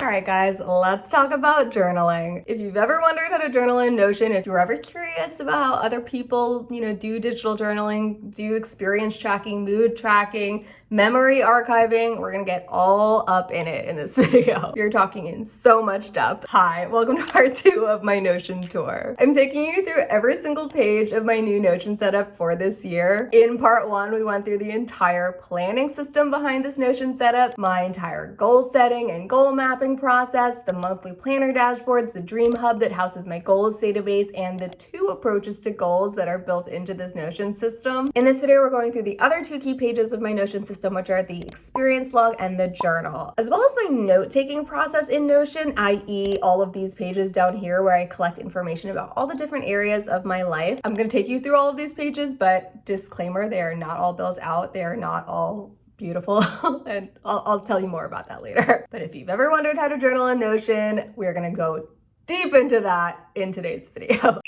All right, guys, let's talk about journaling. If you've ever wondered how to journal in Notion, if you're ever curious about how other people, do digital journaling, do experience tracking, mood tracking, memory archiving, we're gonna get all up in it in this video. You're talking in so much depth. Hi, welcome to part 2 of my Notion tour. I'm taking you through every single page of my new Notion setup for this year. In part 1, we went through the entire planning system behind this Notion setup, my entire goal setting and goal mapping process, the monthly planner dashboards, the dream hub that houses my goals database, and the 2 approaches to goals that are built into this Notion system. In this video, we're going through the other 2 key pages of my Notion system, which are the experience log and the journal, as well as my note-taking process in Notion, i.e. all of these pages down here where I collect information about all the different areas of my life. I'm going to take you through all of these pages, but disclaimer, they are not all built out. They are not all beautiful, and I'll tell you more about that later. But if you've ever wondered how to journal in Notion, we're gonna go deep into that in today's video.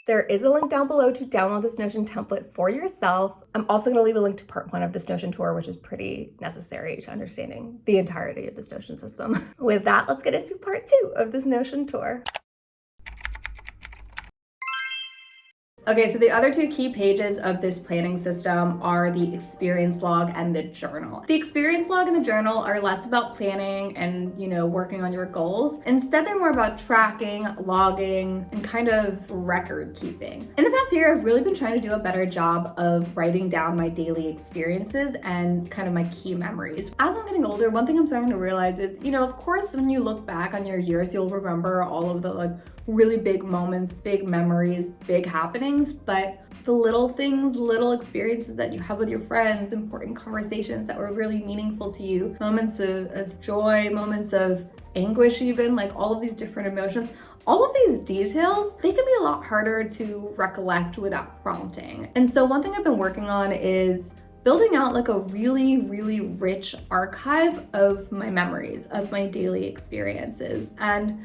There is a link down below to download this Notion template for yourself. I'm also going to leave a link to part 1 of this Notion tour, which is pretty necessary to understanding the entirety of this Notion system. With that, let's get into part 2 of this Notion tour. Okay, so the other 2 key pages of this planning system are the experience log and the journal. The experience log and the journal are less about planning and, working on your goals. Instead, they're more about tracking, logging, and kind of record keeping. In the past year, I've really been trying to do a better job of writing down my daily experiences and kind of my key memories. As I'm getting older, one thing I'm starting to realize is, of course, when you look back on your years, you'll remember all of the really big moments, big memories, big happenings, but the little things, little experiences that you have with your friends, important conversations that were really meaningful to you, moments of joy, moments of anguish even, all of these different emotions, all of these details, they can be a lot harder to recollect without prompting. And so one thing I've been working on is building out a really, really rich archive of my memories, of my daily experiences. And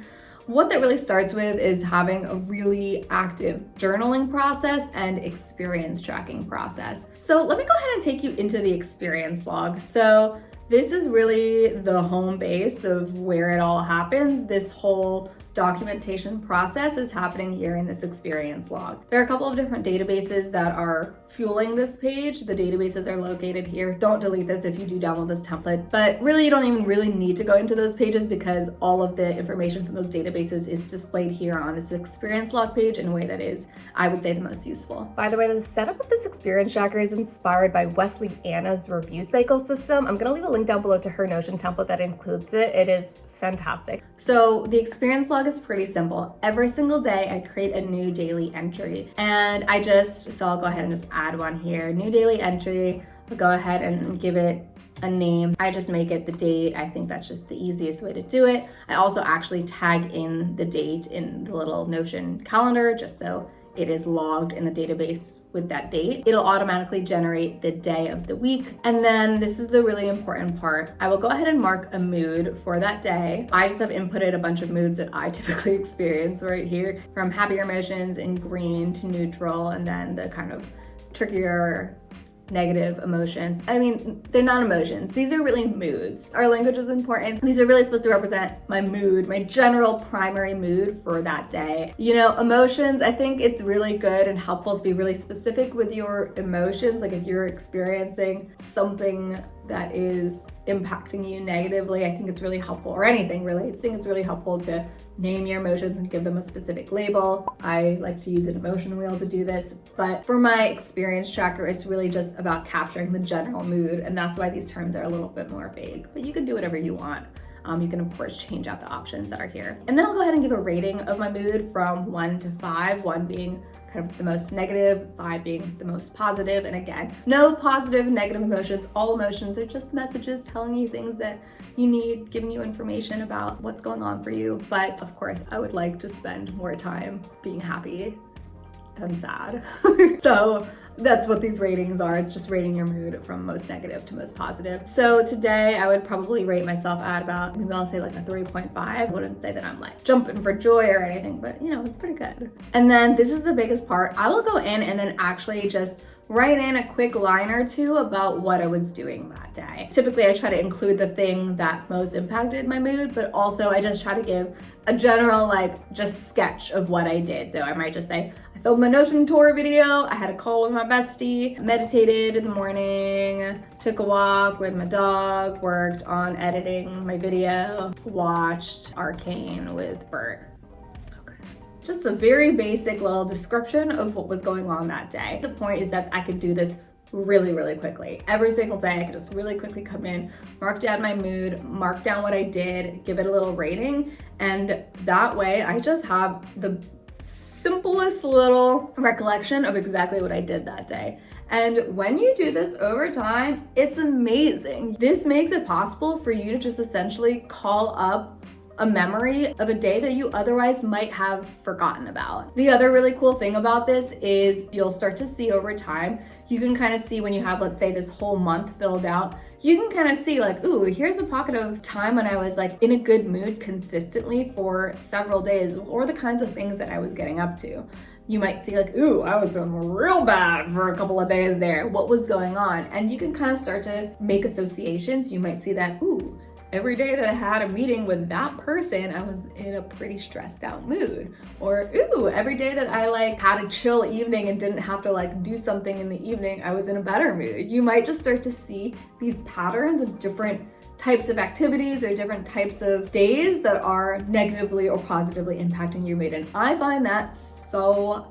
what that really starts with is having a really active journaling process and experience tracking process. So let me go ahead and take you into the experience log. So this is really the home base of where it all happens. This whole documentation process is happening here in this experience log. There are a couple of different databases that are fueling this page. The databases are located here. Don't delete this if you do download this template, but really you don't even really need to go into those pages because all of the information from those databases is displayed here on this experience log page in a way that is, I would say, the most useful. By the way, the setup of this experience tracker is inspired by Wesley Anna's review cycle system. I'm gonna leave a link down below to her Notion template that includes it. It is fantastic. So the experience log is pretty simple. Every single day I create a new daily entry, and so I'll go ahead and just add one here. New daily entry. I'll go ahead and give it a name. I just make it the date. I think that's just the easiest way to do it. I also actually tag in the date in the little Notion calendar just so it is logged in the database with that date. It'll automatically generate the day of the week. And then this is the really important part. I will go ahead and mark a mood for that day. I just have inputted a bunch of moods that I typically experience right here, from happier emotions in green to neutral, and then the kind of trickier negative emotions. I mean, they're not emotions. These are really moods. Our language is important. These are really supposed to represent my mood, my general primary mood for that day. Emotions, I think it's really good and helpful to be really specific with your emotions. If you're experiencing something that is impacting you negatively, I think it's really helpful, or anything really. I think it's really helpful to name your emotions and give them a specific label. I like to use an emotion wheel to do this, but for my experience tracker, it's really just about capturing the general mood, and that's why these terms are a little bit more vague, but you can do whatever you want. You can of course change out the options that are here. And then I'll go ahead and give a rating of my mood from 1 to 5, 1 being kind of the most negative, 5 being the most positive. And again, no positive, negative emotions. All emotions are just messages telling you things that you need, giving you information about what's going on for you. But of course, I would like to spend more time being happy than sad. So that's what these ratings are. It's just rating your mood from most negative to most positive. So today I would probably rate myself at about, maybe I'll say a 3.5. I wouldn't say that I'm jumping for joy or anything, but it's pretty good. And then this is the biggest part. I will go in and then actually just write in a quick line or two about what I was doing that day. Typically, I try to include the thing that most impacted my mood, but also I just try to give a general, like, just sketch of what I did. So I might just say, I filmed my Notion tour video, I had a call with my bestie, meditated in the morning, took a walk with my dog, worked on editing my video, watched Arcane with Bert. So good. Just a very basic little description of what was going on that day. The point is that I could do this really, really quickly. Every single day, I could just really quickly come in, mark down my mood, mark down what I did, give it a little rating, and that way I just have the simplest little recollection of exactly what I did that day. And when you do this over time, it's amazing. This makes it possible for you to just essentially call up a memory of a day that you otherwise might have forgotten about. The other really cool thing about this is you'll start to see over time, you can kind of see when you have, let's say, this whole month filled out, you can kind of see like, ooh, here's a pocket of time when I was like in a good mood consistently for several days, or the kinds of things that I was getting up to. You might see like, ooh, I was doing real bad for a couple of days there. What was going on? And you can kind of start to make associations. You might see that, ooh, every day that I had a meeting with that person, I was in a pretty stressed out mood. Or, ooh, every day that I like had a chill evening and didn't have to like do something in the evening, I was in a better mood. You might just start to see these patterns of different types of activities or different types of days that are negatively or positively impacting your mood. And I find that so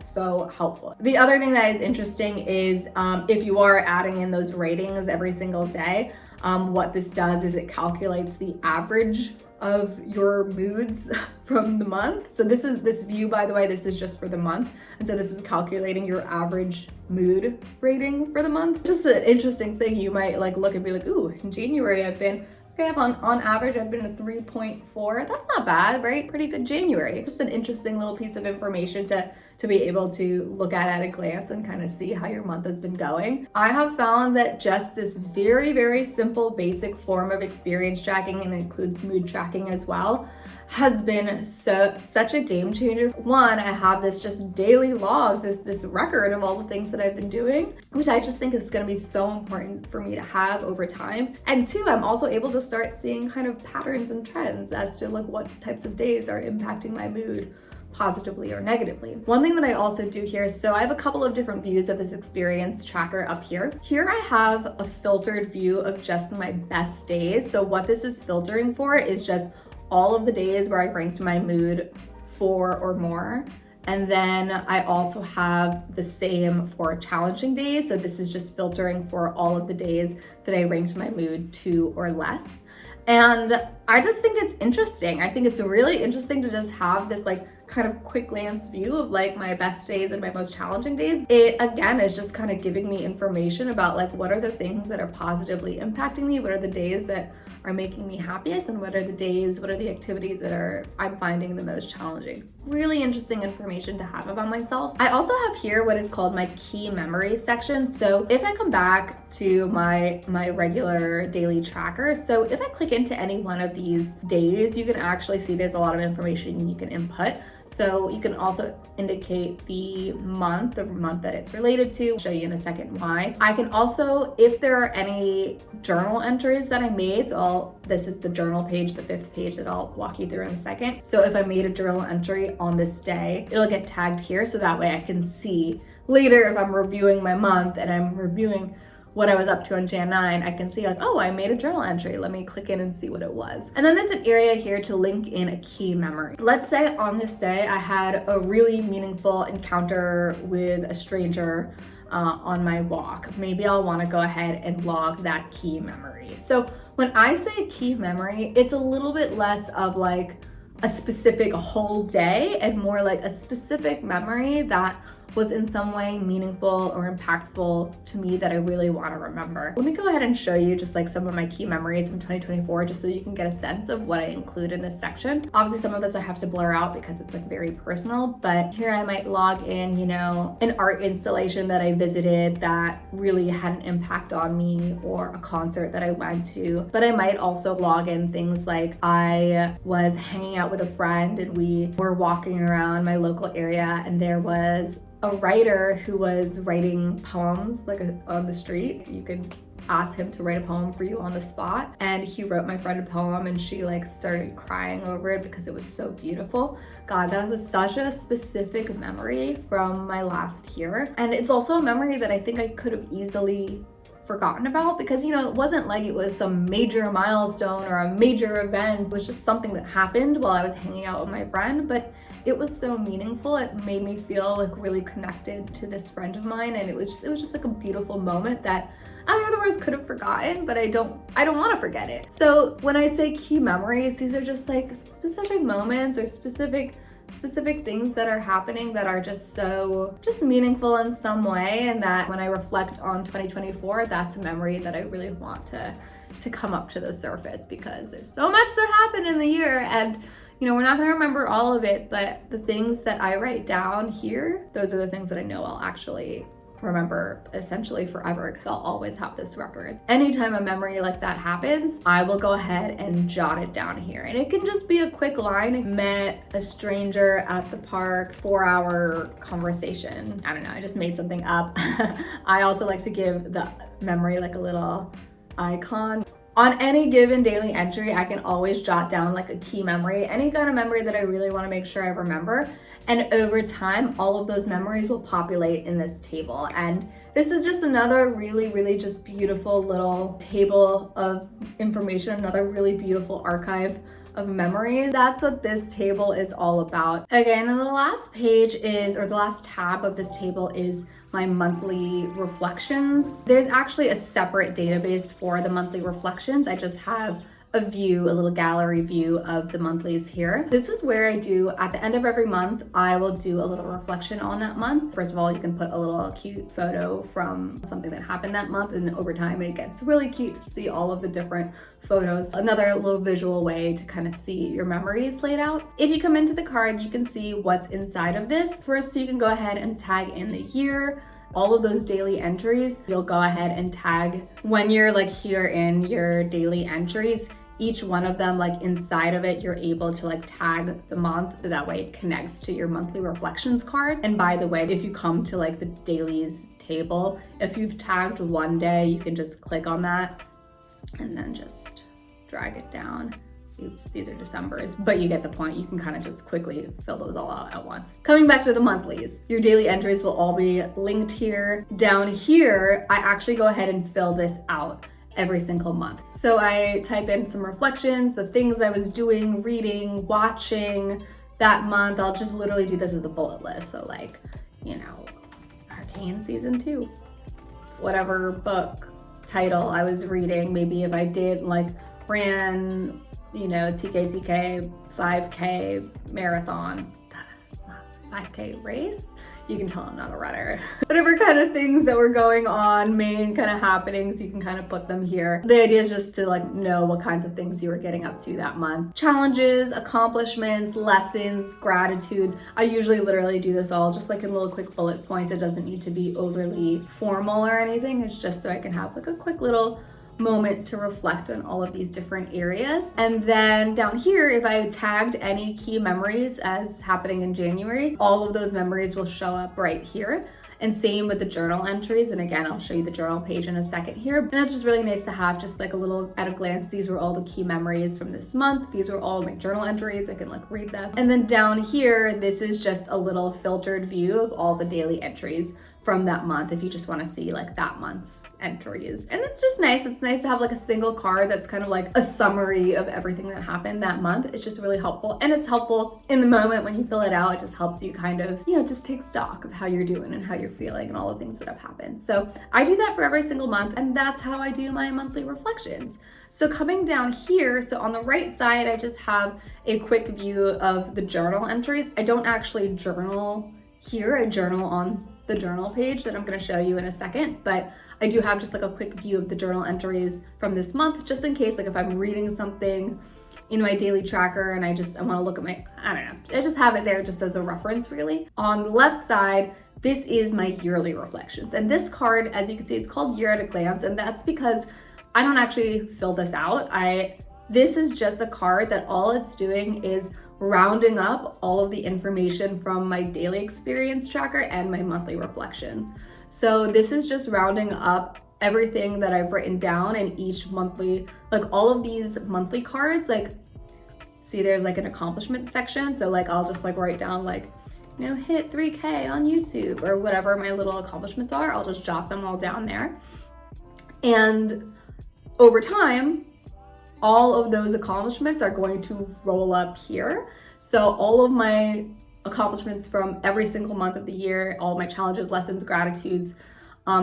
helpful. The other thing that is interesting is if you are adding in those ratings every single day, what this does is it calculates the average of your moods from the month. So this view, by the way, this is just for the month. And so this is calculating your average mood rating for the month. Just an interesting thing. You might like look and be like, ooh, in January on average, I've been a 3.4. That's not bad, right? Pretty good January. Just an interesting little piece of information to be able to look at a glance and kind of see how your month has been going. I have found that just this very, very simple, basic form of experience tracking, and includes mood tracking as well, has been such a game changer. One, I have this just daily log, this record of all the things that I've been doing, which I just think is going to be so important for me to have over time. And two, I'm also able to start seeing kind of patterns and trends as to like what types of days are impacting my mood positively or negatively. One thing that I also do here, so I have a couple of different views of this experience tracker up here. Here I have a filtered view of just my best days. So what this is filtering for is just all of the days where I ranked my mood 4 or more. And then I also have the same for challenging days. So this is just filtering for all of the days that I ranked my mood 2 or less. And I just think it's interesting. I think it's really interesting to just have this like kind of quick glance view of like my best days and my most challenging days. It again is just kind of giving me information about like what are the things that are positively impacting me, what are the days that are making me happiest, and what are the activities that I'm finding the most challenging. Really interesting information to have about myself. I also have here what is called my key memories section. So if I come back to my regular daily tracker, so if I click into any one of these days, you can actually see there's a lot of information you can input. So you can also indicate the month that it's related to. I'll show you in a second why. I can also, if there are any journal entries that I made, so this is the journal page, the 5th page that I'll walk you through in a second. So if I made a journal entry on this day, it'll get tagged here, so that way I can see later if I'm reviewing my month and I'm reviewing what I was up to on Jan 9, I can see like, oh, I made a journal entry. Let me click in and see what it was. And then there's an area here to link in a key memory. Let's say on this day, I had a really meaningful encounter with a stranger on my walk. Maybe I'll want to go ahead and log that key memory. So when I say key memory, it's a little bit less of like a specific whole day and more like a specific memory that was in some way meaningful or impactful to me that I really want to remember. Let me go ahead and show you just like some of my key memories from 2024, just so you can get a sense of what I include in this section. Obviously some of this I have to blur out because it's like very personal, but here I might log in, an art installation that I visited that really had an impact on me, or a concert that I went to. But I might also log in things like I was hanging out with a friend and we were walking around my local area and there was a writer who was writing poems like on the street. You could ask him to write a poem for you on the spot, and he wrote my friend a poem, and she like started crying over it because it was so beautiful. God, that was such a specific memory from my last year, and it's also a memory that I think I could have easily forgotten about, because you know, it wasn't like it was some major milestone or a major event. It was just something that happened while I was hanging out with my friend, but it was so meaningful. It made me feel like really connected to this friend of mine, and it was just like a beautiful moment that I otherwise could have forgotten, but I don't want to forget it. So when I say key memories, these are just like specific moments or specific things that are happening that are just meaningful in some way, and that when I reflect on 2024, that's a memory that I really want to come up to the surface, because there's so much that happened in the year, and you know, we're not gonna remember all of it, but the things that I write down here, those are the things that I know I'll actually remember essentially forever, because I'll always have this record. Anytime a memory like that happens, I will go ahead and jot it down here. And it can just be a quick line. I met a stranger at the park, 4-hour conversation. I don't know, I just made something up. I also like to give the memory like a little icon. On any given daily entry, I can always jot down like a key memory, any kind of memory that I really want to make sure I remember. And over time, all of those memories will populate in this table. And this is just another really just beautiful little table of information, another really beautiful archive of memories. That's what this table is all about. Okay, and then the last page is, or the last tab of this table is my monthly reflections. There's actually a separate database for the monthly reflections. I just have a little gallery view of the monthlies here. This is where I do, at the end of every month, I will do a little reflection on that month. First of all, you can put a little cute photo from something that happened that month, and over time it gets really cute to see all of the different photos. Another little visual way to kind of see your memories laid out. If you come into the card, you can see what's inside of this. First, you can go ahead and tag in the year. All of those daily entries, you'll go ahead and tag when you're like here in your daily entries. Each one of them, like inside of it, you're able to like tag the month, so that way it connects to your monthly reflections card. And by the way, if you come to like the dailies table, if you've tagged one day, you can just click on that and then just drag it down. Oops, these are December's, but you get the point. You can kind of just quickly fill those all out at once. Coming back to the monthlies, your daily entries will all be linked here. Down here, I actually go ahead and fill this out every single month. So I type in some reflections, the things I was doing, reading, watching that month. I'll just literally do this as a bullet list. So like, you know, Arcane season 2, whatever book title I was reading. Maybe if I did like ran, you know, TKTK 5K marathon. That's not 5K race. You can tell I'm not a runner. Whatever kind of things that were going on, main kind of happenings, you can kind of put them here. The idea is just to like know what kinds of things you were getting up to that month. Challenges, accomplishments, lessons, gratitudes. I usually literally do this all just like in little quick bullet points. It doesn't need to be overly formal or anything. It's just so I can have like a quick little moment to reflect on all of these different areas. And then down here, if I tagged any key memories as happening in January, all of those memories will show up right here. And same with the journal entries. And again, I'll show you the journal page in a second here. And that's just really nice to have, just like a little at a glance. These were all the key memories from this month. These are all my journal entries. I can like read them. And then down here, this is just a little filtered view of all the daily entries from that month, if you just want to see like that month's entries. And it's just nice. It's nice to have like a single card that's kind of like a summary of everything that happened that month. It's just really helpful. And it's helpful in the moment when you fill it out. It just helps you kind of, you know, just take stock of how you're doing and how you're feeling and all the things that have happened. So I do that for every single month, and that's how I do my monthly reflections. So coming down here, so on the right side, I just have a quick view of the journal entries. I don't actually journal here. I journal on the journal page that I'm going to show you in a second, but I do have just like a quick view of the journal entries from this month, just in case, like if I'm reading something in my daily tracker and I want to look at my, I don't know, I just have it there just as a reference really. On the left side, this is my yearly reflections. And this card, as you can see, it's called Year at a Glance. And that's because I don't actually fill this out. This is just a card that all it's doing is rounding up all of the information from my daily experience tracker and my monthly reflections. So this is just rounding up everything that I've written down in each monthly, like all of these monthly cards, like see there's like an accomplishment section. So like I'll just like write down like, you know, hit 3K on YouTube or whatever my little accomplishments are. I'll just jot them all down there. And over time, all of those accomplishments are going to roll up here. So all of my accomplishments from every single month of the year, all my challenges, lessons, gratitudes,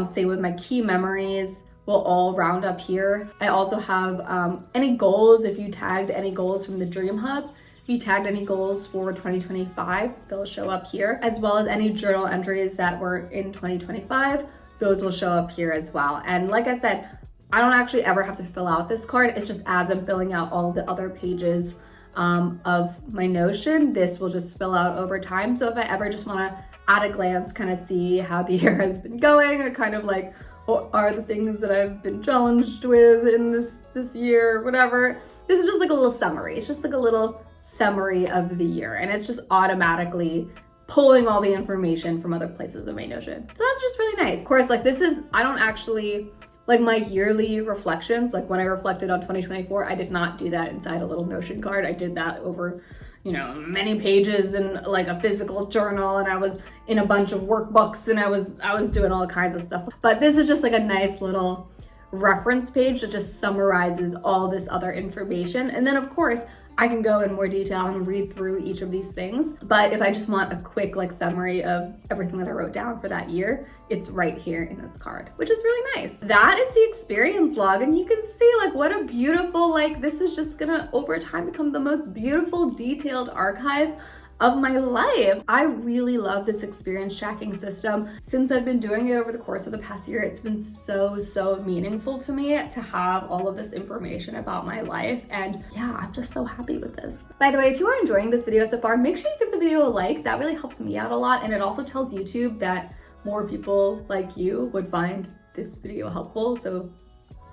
same with my key memories, will all round up here. I also have any goals. If you tagged any goals from the Dream Hub, if you tagged any goals for 2025, they'll show up here, as well as any journal entries that were in 2025, those will show up here as well. And like I said, I don't actually ever have to fill out this card. It's just as I'm filling out all the other pages of my Notion, this will just fill out over time. So if I ever just want to at a glance kind of see how the year has been going, or kind of like what are the things that I've been challenged with in this year, whatever, this is just like a little summary. It's just like a little summary of the year, and it's just automatically pulling all the information from other places in my Notion. So that's just really nice. Of course, like this is, I don't actually, like my yearly reflections, like when I reflected on 2024, I did not do that inside a little Notion card. I did that over, you know, many pages in like a physical journal, and I was in a bunch of workbooks, and I was doing all kinds of stuff. But this is just like a nice little reference page that just summarizes all this other information. And then of course, I can go in more detail and read through each of these things. But if I just want a quick like summary of everything that I wrote down for that year, it's right here in this card, which is really nice. That is the experience log. And you can see like what a beautiful, like this is just gonna over time become the most beautiful detailed archive of my life. I really love this experience tracking system. Since I've been doing it over the course of the past year, it's been so meaningful to me to have all of this information about my life. And yeah, I'm just so happy with this. By the way, if you are enjoying this video so far, make sure you give the video a like. That really helps me out a lot. And it also tells YouTube that more people like you would find this video helpful. So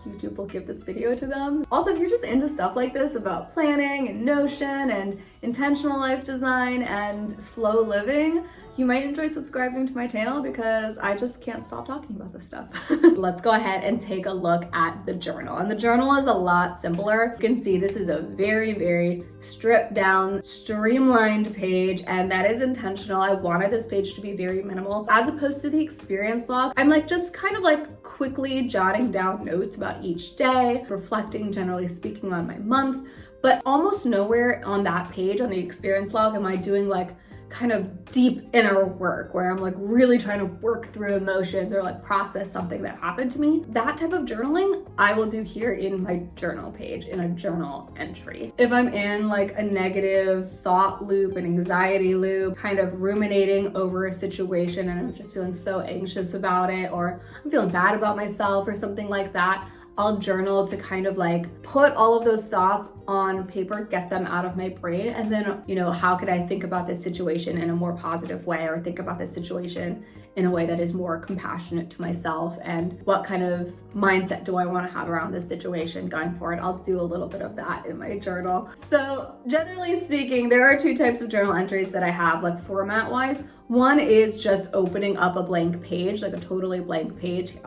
YouTube will give this video to them. Also, if you're just into stuff like this about planning and Notion and intentional life design and slow living, you might enjoy subscribing to my channel because I just can't stop talking about this stuff. Let's go ahead and take a look at the journal. And the journal is a lot simpler. You can see this is a very stripped down, streamlined page, and that is intentional. I wanted this page to be very minimal. As opposed to the experience log, I'm like just kind of like quickly jotting down notes about each day, reflecting generally speaking on my month, but almost nowhere on that page on the experience log am I doing like kind of deep inner work where I'm like really trying to work through emotions or like process something that happened to me. That type of journaling I will do here in my journal page, in a journal entry. If I'm in like a negative thought loop, an anxiety loop, kind of ruminating over a situation and I'm just feeling so anxious about it, or I'm feeling bad about myself or something like that, I'll journal to kind of like put all of those thoughts on paper, get them out of my brain. And then, you know, how could I think about this situation in a more positive way, or think about this situation in a way that is more compassionate to myself? And what kind of mindset do I want to have around this situation going forward? I'll do a little bit of that in my journal. So generally speaking, there are two types of journal entries that I have, like format wise. One is just opening up a blank page, like a totally blank page.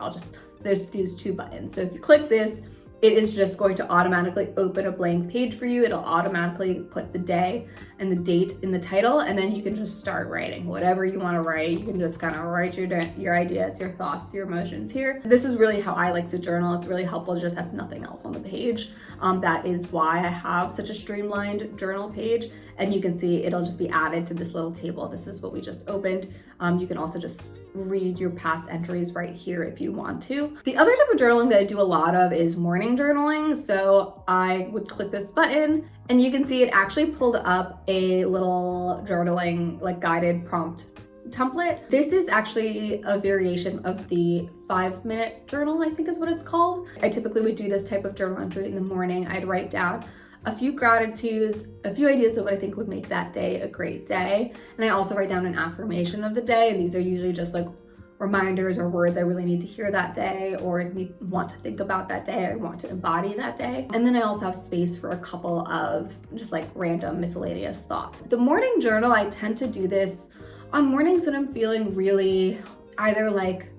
There's these two buttons. So if you click this, it is just going to automatically open a blank page for you. It'll automatically put the day and the date in the title, and then you can just start writing whatever you want to write. You can just kind of write your ideas, your thoughts, your emotions here. This is really how I like to journal. It's really helpful to just have nothing else on the page. That is why I have such a streamlined journal page. And you can see it'll just be added to this little table. This is what we just opened. You can also just read your past entries right here if you want to. The other type of journaling that I do a lot of is morning journaling. So I would click this button and you can see it actually pulled up a little journaling like guided prompt template. This is actually a variation of the 5-minute journal, I think is what it's called. I typically would do this type of journal entry in the morning. I'd write down a few gratitudes, a few ideas of what I think would make that day a great day. And I also write down an affirmation of the day. And these are usually just like reminders or words I really need to hear that day or want to think about that day or want to embody that day. And then I also have space for a couple of just like random miscellaneous thoughts. The morning journal, I tend to do this on mornings when I'm feeling really either like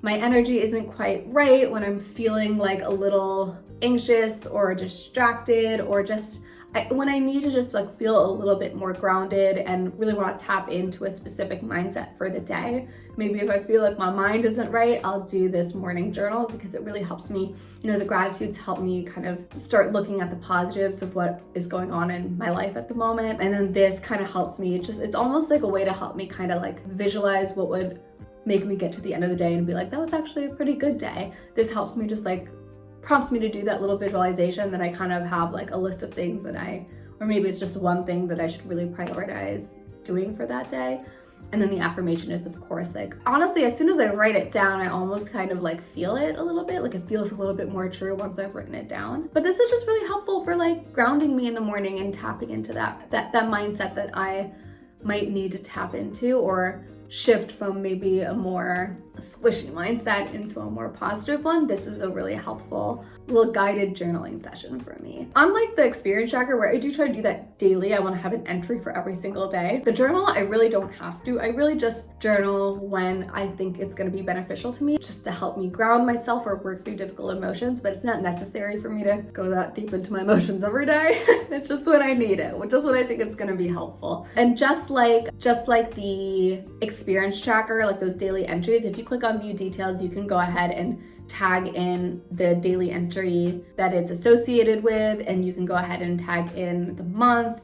my energy isn't quite right, when I'm feeling like a little anxious or distracted, or just when I need to just like feel a little bit more grounded and really want to tap into a specific mindset for the day. Maybe if I feel like my mind isn't right, I'll do this morning journal because it really helps me, the gratitudes help me kind of start looking at the positives of what is going on in my life at the moment. And then this kind of helps me it's almost like a way to help me kind of like visualize what would make me get to the end of the day and be like, that was actually a pretty good day. This helps me just like prompts me to do that little visualization. Then I kind of have like a list of things that or maybe it's just one thing that I should really prioritize doing for that day. And then the affirmation is, of course, like, honestly, as soon as I write it down, I almost kind of like feel it a little bit. Like it feels a little bit more true once I've written it down. But this is just really helpful for like grounding me in the morning and tapping into that mindset that I might need to tap into, or shift from maybe a more squishy mindset into a more positive one. This is a really helpful little guided journaling session for me. Unlike the experience tracker where I do try to do that daily, I want to have an entry for every single day. The journal, I really don't have to. I really just journal when I think it's going to be beneficial to me, just to help me ground myself or work through difficult emotions, but it's not necessary for me to go that deep into my emotions every day. It's just when I need it, just when I think it's going to be helpful. And just like the experience tracker, like those daily entries, if you click on view details, you can go ahead and tag in the daily entry that it's associated with, and you can go ahead and tag in the month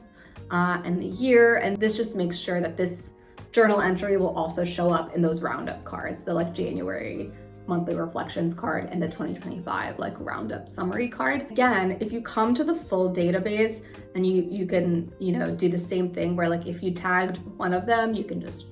and the year, and this just makes sure that this journal entry will also show up in those roundup cards, the like January monthly reflections card and the 2025 like roundup summary card. Again, if you come to the full database, and you can do the same thing where like if you tagged one of them, you can just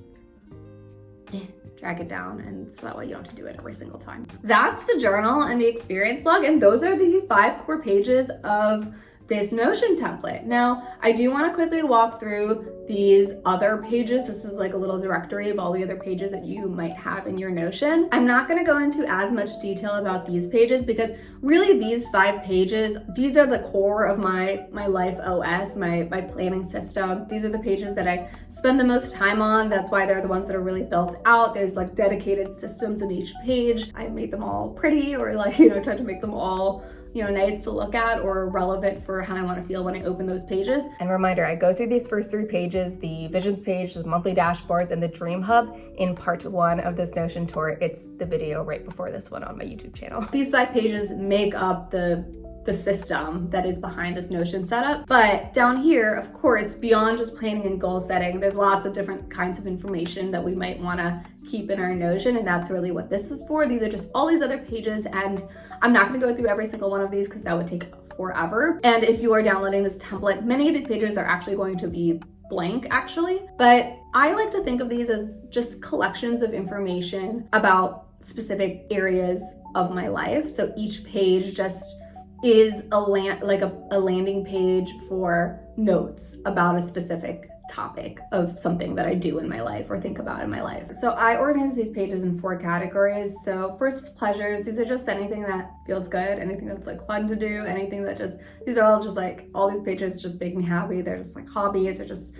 drag it down, and so that way you don't have to do it every single time. That's the journal and the experience log, and those are the 5 core pages of this Notion template. Now, I do want to quickly walk through these other pages. This is like a little directory of all the other pages that you might have in your Notion. I'm not going to go into as much detail about these pages because really these 5 pages, these are the core of my life OS, my planning system. These are the pages that I spend the most time on. That's why they're the ones that are really built out. There's like dedicated systems in each page. I made them all pretty, or like, tried to make them all nice to look at or relevant for how I want to feel when I open those pages. And reminder, I go through these first 3 pages, the visions page, the monthly dashboards, and the dream hub in part 1 of this Notion tour. It's the video right before this one on my YouTube channel. These 5 pages make up the system that is behind this Notion setup. But down here, of course, beyond just planning and goal setting, there's lots of different kinds of information that we might want to keep in our Notion, and that's really what this is for. These are just all these other pages, and I'm not going to go through every single one of these because that would take forever. And if you are downloading this template, many of these pages are actually going to be blank actually, but I like to think of these as just collections of information about specific areas of my life. So each page just is a landing page for notes about a specific topic of something that I do in my life or think about in my life. So I organize these pages in 4 categories. So first is pleasures. These are just anything that feels good, anything that's like fun to do, anything that these are all just like, all these pages just make me happy. They're just like hobbies or just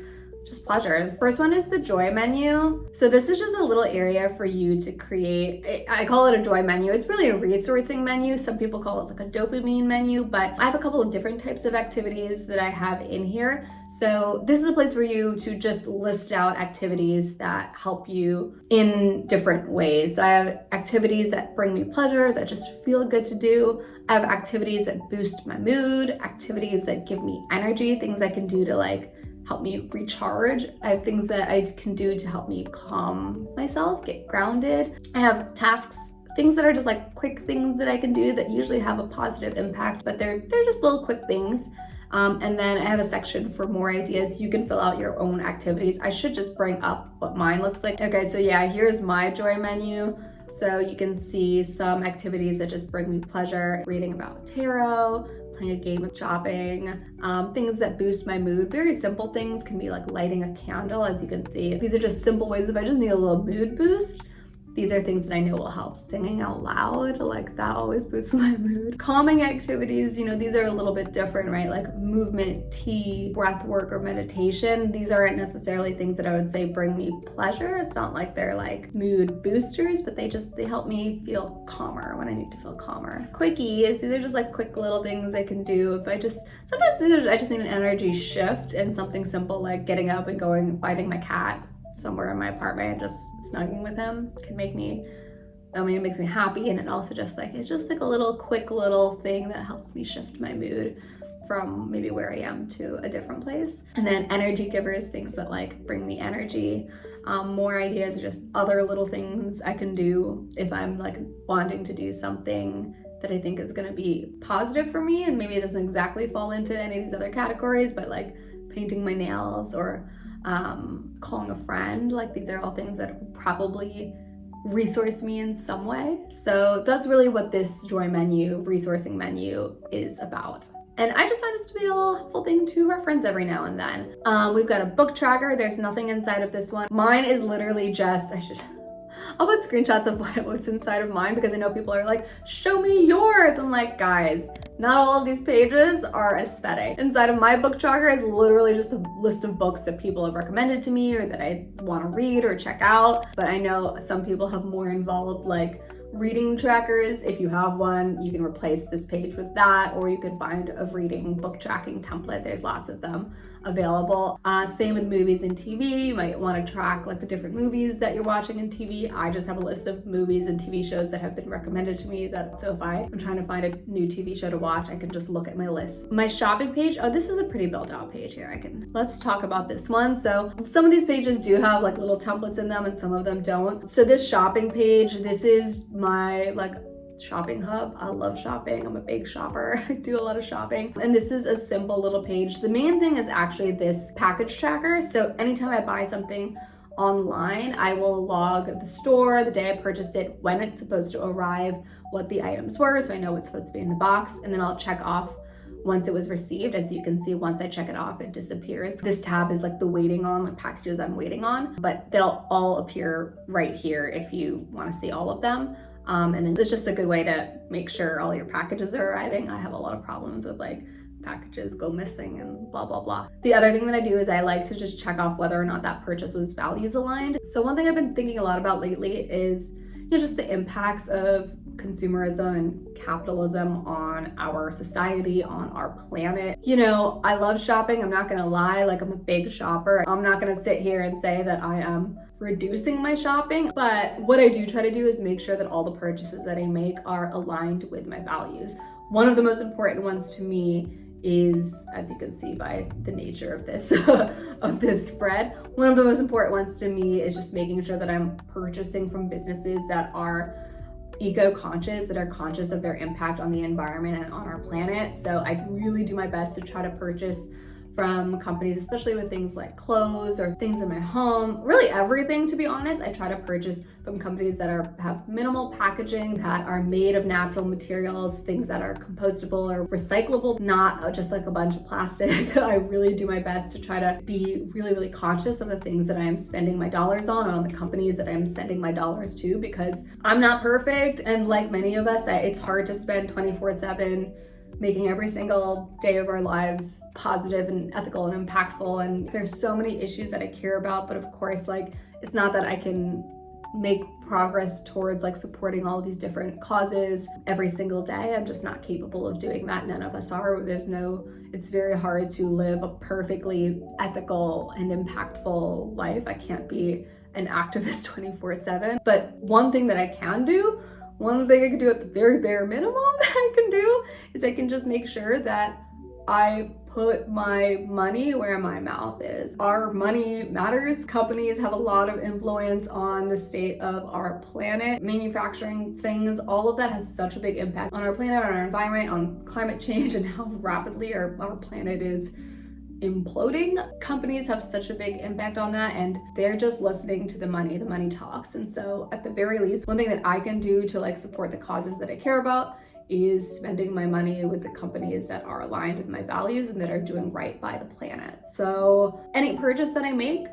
pleasures. First one is the joy menu. So this is just a little area for you to create. I call it a joy menu. It's really a resourcing menu. Some people call it like a dopamine menu, but I have a couple of different types of activities that I have in here. So this is a place for you to just list out activities that help you in different ways. I have activities that bring me pleasure, that just feel good to do. I have activities that boost my mood, activities that give me energy, things I can do to like help me recharge. I have things that I can do to help me calm myself, get grounded. I have tasks, things that are just like quick things that I can do that usually have a positive impact, but they're just little quick things. And then I have a section for more ideas. You can fill out your own activities. I should just bring up what mine looks like. Okay, so yeah, here's my joy menu. So you can see some activities that just bring me pleasure, reading about tarot, playing a game of shopping, things that boost my mood. Very simple things can be like lighting a candle, as you can see. These are just simple ways if I just need a little mood boost. These are things that I know will help. Singing out loud, like that always boosts my mood. Calming activities, you know, these are a little bit different, right? Like movement, tea, breath work, or meditation. These aren't necessarily things that I would say bring me pleasure. It's not like they're like mood boosters, but they help me feel calmer when I need to feel calmer. Quickies, these are just like quick little things I can do if I just need an energy shift, and something simple like getting up and going finding my cat somewhere in my apartment and just snuggling with him can make me, it makes me happy. And it also it's just like a quick little thing that helps me shift my mood from maybe where I am to a different place. And then energy givers, things that like bring me energy. More ideas are just other little things I can do if I'm like wanting to do something that I think is going to be positive for me, and maybe it doesn't exactly fall into any of these other categories, but like painting my nails or calling a friend. Like these are all things that will probably resource me in some way. So that's really what this joy menu, resourcing menu is about. And I just find this to be a little helpful thing to reference every now and then. We've got a book tracker. There's nothing inside of this one. Mine is literally just, I'll put screenshots of what's inside of mine because I know people are like, show me yours. I'm like, guys, not all of these pages are aesthetic. Inside of my book tracker is literally just a list of books that people have recommended to me or that I want to read or check out. But I know some people have more involved like reading trackers. If you have one, you can replace this page with that, or you could find a reading book tracking template. There's lots of them available. Same with movies and TV. You might want to track like the different movies that you're watching in TV. I just have a list of movies and TV shows that have been recommended to me, so if I'm trying to find a new TV show to watch, I can just look at my list. My shopping page, this is a pretty built out page here. Let's talk about this one. So some of these pages do have like little templates in them and some of them don't. So this shopping page, this is my like shopping hub. I love shopping. I'm a big shopper. I do a lot of shopping. And this is a simple little page. The main thing is actually this package tracker. So anytime I buy something online, I will log the store, the day I purchased it, when it's supposed to arrive, what the items were, so I know what's supposed to be in the box, and then I'll check off once it was received. As you can see, once I check it off, it disappears. This tab is like the waiting on, like packages I'm waiting on, but they'll all appear right here if you want to see all of them. And then it's just a good way to make sure all your packages are arriving. I have a lot of problems with like packages go missing and blah, blah, blah. The other thing that I do is I like to just check off whether or not that purchase was values aligned. So one thing I've been thinking a lot about lately is, just the impacts of consumerism and capitalism on our society, on our planet. I love shopping. I'm not gonna lie, like I'm a big shopper. I'm not gonna sit here and say that I am reducing my shopping, but what I do try to do is make sure that all the purchases that I make are aligned with my values. One of the most important ones to me is, as you can see by the nature of this of this spread, one of the most important ones to me is just making sure that I'm purchasing from businesses that are eco-conscious, that are conscious of their impact on the environment and on our planet. So I really do my best to try to purchase from companies, especially with things like clothes or things in my home, really everything, to be honest. I try to purchase from companies that have minimal packaging, that are made of natural materials, things that are compostable or recyclable, not just like a bunch of plastic. I really do my best to try to be really, really conscious of the things that I am spending my dollars on the companies that I'm sending my dollars to, because I'm not perfect. And like many of us, it's hard to spend 24/7 making every single day of our lives positive and ethical and impactful. And there's so many issues that I care about, but of course, like, it's not that I can make progress towards like supporting all these different causes every single day. I'm just not capable of doing that. None of us are. It's very hard to live a perfectly ethical and impactful life. I can't be an activist 24/7. But one thing that I can do, one thing I can do at the very bare minimum that I can do is I can just make sure that I put my money where my mouth is. Our money matters. Companies have a lot of influence on the state of our planet. Manufacturing things, all of that has such a big impact on our planet, on our environment, on climate change, and how rapidly our planet is imploding. Companies have such a big impact on that, and they're just listening to the money talks. And so at the very least, one thing that I can do to like support the causes that I care about is spending my money with the companies that are aligned with my values and that are doing right by the planet. So any purchase that I make,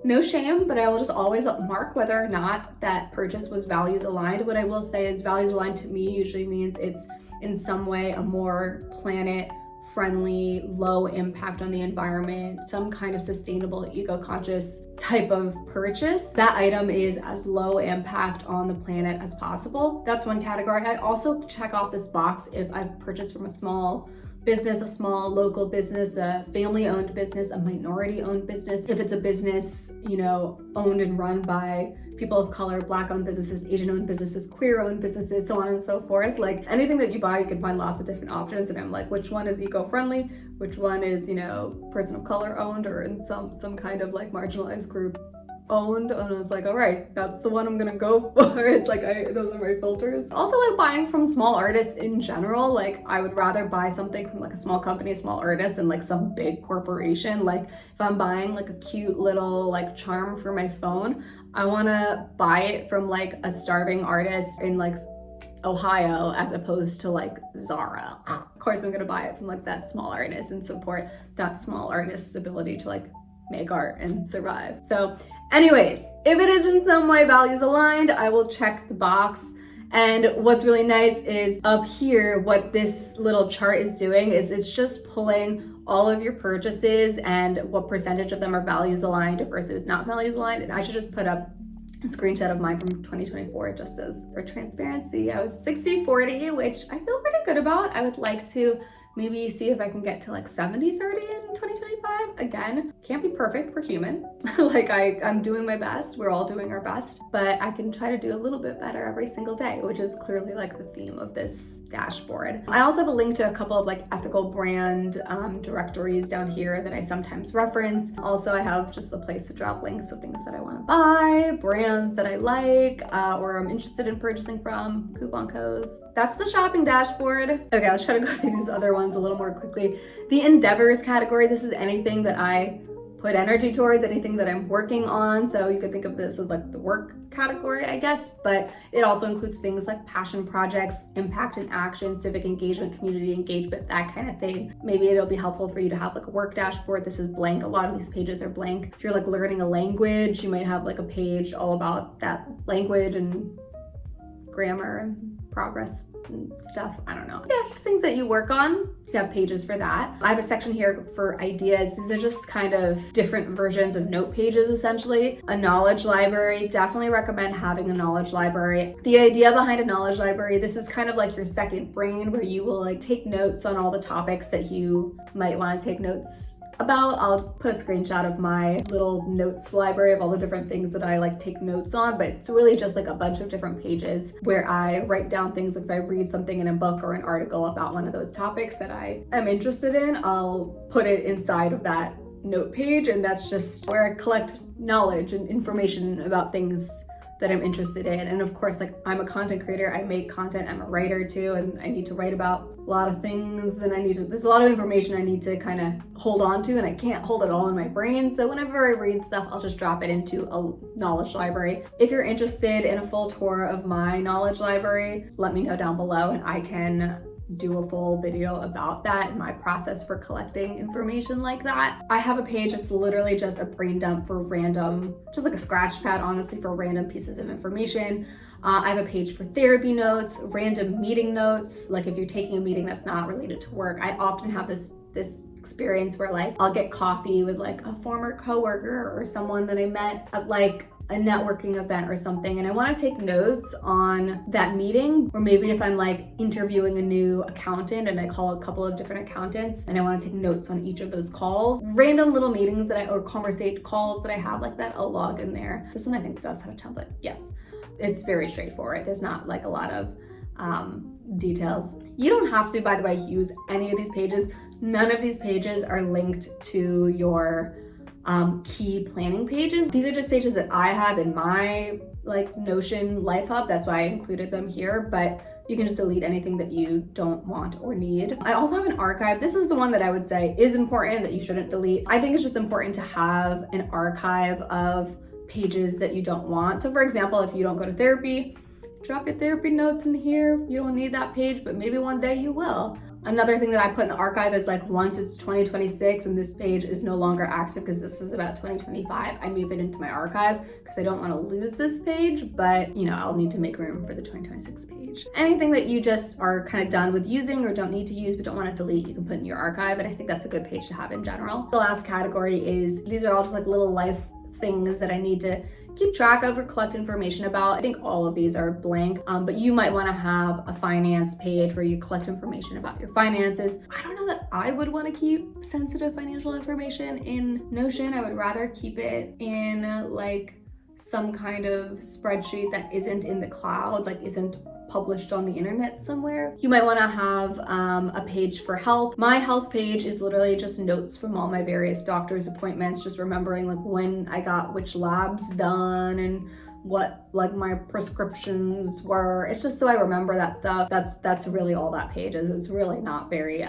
No shame, but I will just always mark whether or not that purchase was values aligned. What I will say is values aligned to me usually means it's in some way a more planet friendly, low impact on the environment, some kind of sustainable, eco-conscious type of purchase. That item is as low impact on the planet as possible. That's one category. I also check off this box if I've purchased from a small business, a small local business, a family-owned business, a minority-owned business. If it's a business, owned and run by people of color, Black-owned businesses, Asian-owned businesses, queer-owned businesses, so on and so forth. Like anything that you buy, you can find lots of different options. And I'm like, which one is eco-friendly? Which one is, person of color owned or in some kind of like marginalized group owned? And I was like, all right, that's the one I'm gonna go for. It's like, those are my filters. Also, like buying from small artists in general, like I would rather buy something from like a small company, a small artist, than like some big corporation. Like if I'm buying like a cute little like charm for my phone, I wanna buy it from like a starving artist in like Ohio as opposed to like Zara. Of course, I'm gonna buy it from like that small artist and support that small artist's ability to like make art and survive. So anyways, if it is in some way values aligned, I will check the box. And what's really nice is up here, what this little chart is doing is it's just pulling all of your purchases and what percentage of them are values aligned versus not values aligned. And I should just put up a screenshot of mine from 2024 just as for transparency. I was 60-40, which I feel pretty good about. I would like to maybe see if I can get to like 70-30 in 2025. Again, can't be perfect, we're human. Like I'm doing my best, we're all doing our best, but I can try to do a little bit better every single day, which is clearly like the theme of this dashboard. I also have a link to a couple of like ethical brand directories down here that I sometimes reference. Also, I have just a place to drop links of things that I want to buy, brands that I like, or I'm interested in purchasing from, coupon codes. That's the shopping dashboard. Okay, let's try to go through these other ones a little more quickly. The endeavors category, this is anything that I put energy towards, anything that I'm working on. So you could think of this as like the work category, I guess, but it also includes things like passion projects, impact and action, civic engagement, community engagement, that kind of thing. Maybe it'll be helpful for you to have like a work dashboard. This is blank. A lot of these pages are blank. If you're like learning a language, you might have like a page all about that language and grammar and progress and stuff. I don't know. Yeah, just things that you work on. You have pages for that. I have a section here for ideas. These are just kind of different versions of note pages, essentially. A knowledge library. Definitely recommend having a knowledge library. The idea behind a knowledge library, this is kind of like your second brain where you will like take notes on all the topics that you might want to take notes about. I'll put a screenshot of my little notes library of all the different things that I like take notes on, but it's really just like a bunch of different pages where I write down things. Like if I read something in a book or an article about one of those topics that I am interested in, I'll put it inside of that note page, and that's just where I collect knowledge and information about things that I'm interested in. And of course, like I'm a content creator, I make content, I'm a writer too, and I need to write about a lot of things, and there's a lot of information I need to kind of hold on to, and I can't hold it all in my brain. So whenever I read stuff, I'll just drop it into a knowledge library. If you're interested in a full tour of my knowledge library, let me know down below and I can do a full video about that and my process for collecting information like that. I have a page that's literally just a brain dump for random, just like a scratch pad, honestly, for random pieces of information. I have a page for therapy notes, random meeting notes. Like if you're taking a meeting that's not related to work, I often have this experience where like I'll get coffee with like a former coworker or someone that I met at like a networking event or something, and I want to take notes on that meeting. Or maybe if I'm like interviewing a new accountant and I call a couple of different accountants and I want to take notes on each of those calls, random little meetings or conversation calls that I have like that, I'll log in there. This one I think does have a template. Yes, it's very straightforward. There's not like a lot of details. You don't have to, by the way, use any of these pages. None of these pages are linked to your key planning pages. These are just pages that I have in my like Notion Life Hub. That's why I included them here, but you can just delete anything that you don't want or need. I also have an archive. This is the one that I would say is important that you shouldn't delete. I think it's just important to have an archive of pages that you don't want. So for example, if you don't go to therapy, drop your therapy notes in here. You don't need that page, but maybe one day you will. Another thing that I put in the archive is like once it's 2026 and this page is no longer active because this is about 2025, I move it into my archive because I don't want to lose this page, but you know, I'll need to make room for the 2026 page. Anything that you just are kind of done with using or don't need to use but don't want to delete, you can put in your archive, and I think that's a good page to have in general. The last category is, these are all just like little life things that I need to keep track of or collect information about. I think all of these are blank, but you might want to have a finance page where you collect information about your finances. I don't know that I would want to keep sensitive financial information in Notion. I would rather keep it in like some kind of spreadsheet that isn't in the cloud, like isn't published on the internet somewhere. You might want to have a page for health. My health page is literally just notes from all my various doctor's appointments, just remembering like when I got which labs done and what like my prescriptions were. It's just so I remember that stuff. That's really all that page is. It's really not very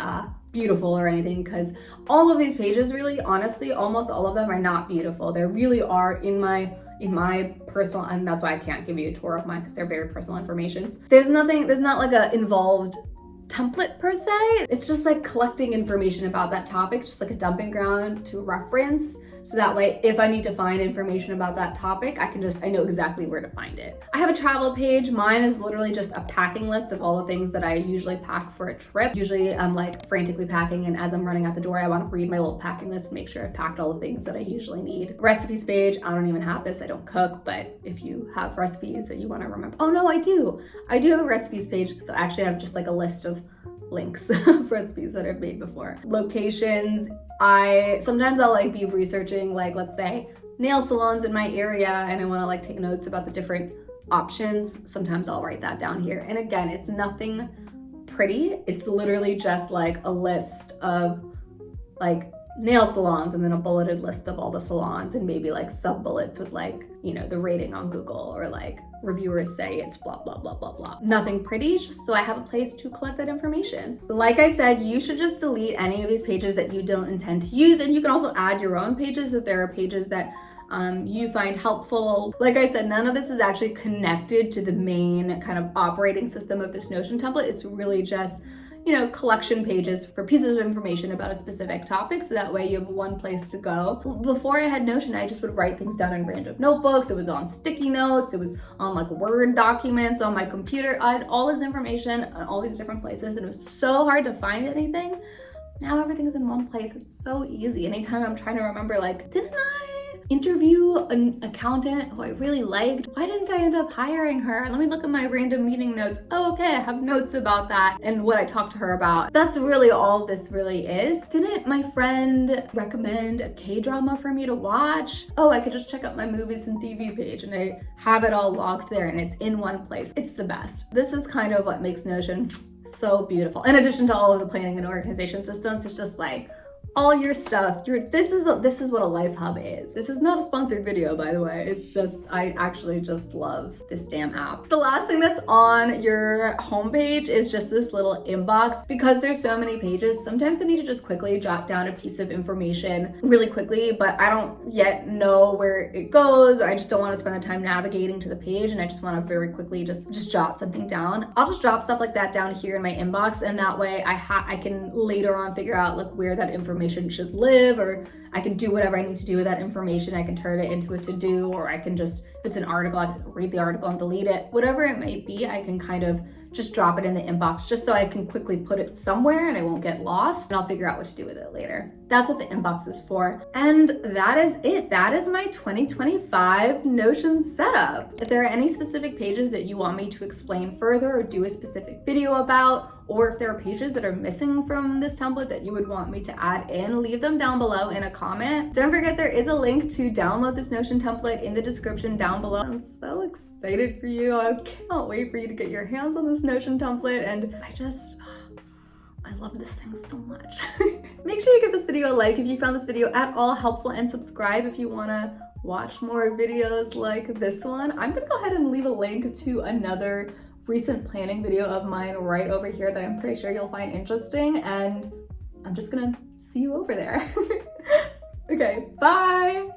beautiful or anything, because all of these pages, really honestly, almost all of them are not beautiful. They really are in my personal, and that's why I can't give you a tour of mine because they're very personal information. There's not like a involved template per se. It's just like collecting information about that topic, just like a dumping ground to reference. So that way, if I need to find information about that topic, I know exactly where to find it. I have a travel page. Mine is literally just a packing list of all the things that I usually pack for a trip. Usually I'm like frantically packing, and as I'm running out the door, I want to read my little packing list and make sure I've packed all the things that I usually need. Recipes page, I don't even have this, I don't cook, but if you have recipes that you want to remember. Oh no, I do have a recipes page. So actually I have just like a list of links of recipes that I've made before. Locations, sometimes I'll like be researching, like let's say nail salons in my area, and I want to like take notes about the different options. Sometimes I'll write that down here. And again, it's nothing pretty. It's literally just like a list of like nail salons and then a bulleted list of all the salons and maybe like sub bullets with like, you know, the rating on Google or like reviewers say it's blah, blah, blah, blah, blah. Nothing pretty, just so I have a place to collect that information. Like I said, you should just delete any of these pages that you don't intend to use, and you can also add your own pages if there are pages that you find helpful. Like I said, none of this is actually connected to the main kind of operating system of this Notion template. It's really just, you know, collection pages for pieces of information about a specific topic, so that way you have one place to go. Before I had Notion, I just would write things down in random notebooks. It was on sticky notes, it was on like Word documents on my computer. I had all this information on all these different places, and it was so hard to find anything. Now everything is in one place. It's so easy. Anytime I'm trying to remember, like, didn't I interview an accountant who I really liked? Why didn't I end up hiring her? Let me look at my random meeting notes. Oh, okay, I have notes about that and what I talked to her about. That's really all this really is. Didn't my friend recommend a K-drama for me to watch? Oh, I could just check out my movies and TV page, and I have it all logged there, and it's in one place. It's the best. This is kind of what makes Notion so beautiful. In addition to all of the planning and organization systems, it's just like all your stuff. This is what a life hub is. This is not a sponsored video, by the way. It's just, I actually just love this damn app. The last thing that's on your homepage is just this little inbox. Because there's so many pages, sometimes I need to just quickly jot down a piece of information really quickly, but I don't yet know where it goes, or I just don't want to spend the time navigating to the page, and I just want to very quickly just jot something down. I'll just drop stuff like that down here in my inbox, and that way I can later on figure out like where that information should live, or I can do whatever I need to do with that information. I can turn it into a to-do, or I can just, if it's an article, I can read the article and delete it. Whatever it may be, I can kind of just drop it in the inbox just so I can quickly put it somewhere and I won't get lost, and I'll figure out what to do with it later. That's what the inbox is for. And that is it. That is my 2025 Notion setup. If there are any specific pages that you want me to explain further or do a specific video about, or if there are pages that are missing from this template that you would want me to add in, leave them down below in a comment. Don't forget, there is a link to download this Notion template in the description down below. I'm so excited for you. I cannot wait for you to get your hands on this Notion template, and I love this thing so much. Make sure you give this video a like if you found this video at all helpful, and subscribe if you want to watch more videos like this one. I'm gonna go ahead and leave a link to another recent planning video of mine right over here that I'm pretty sure you'll find interesting, and I'm just gonna see you over there. Okay, bye!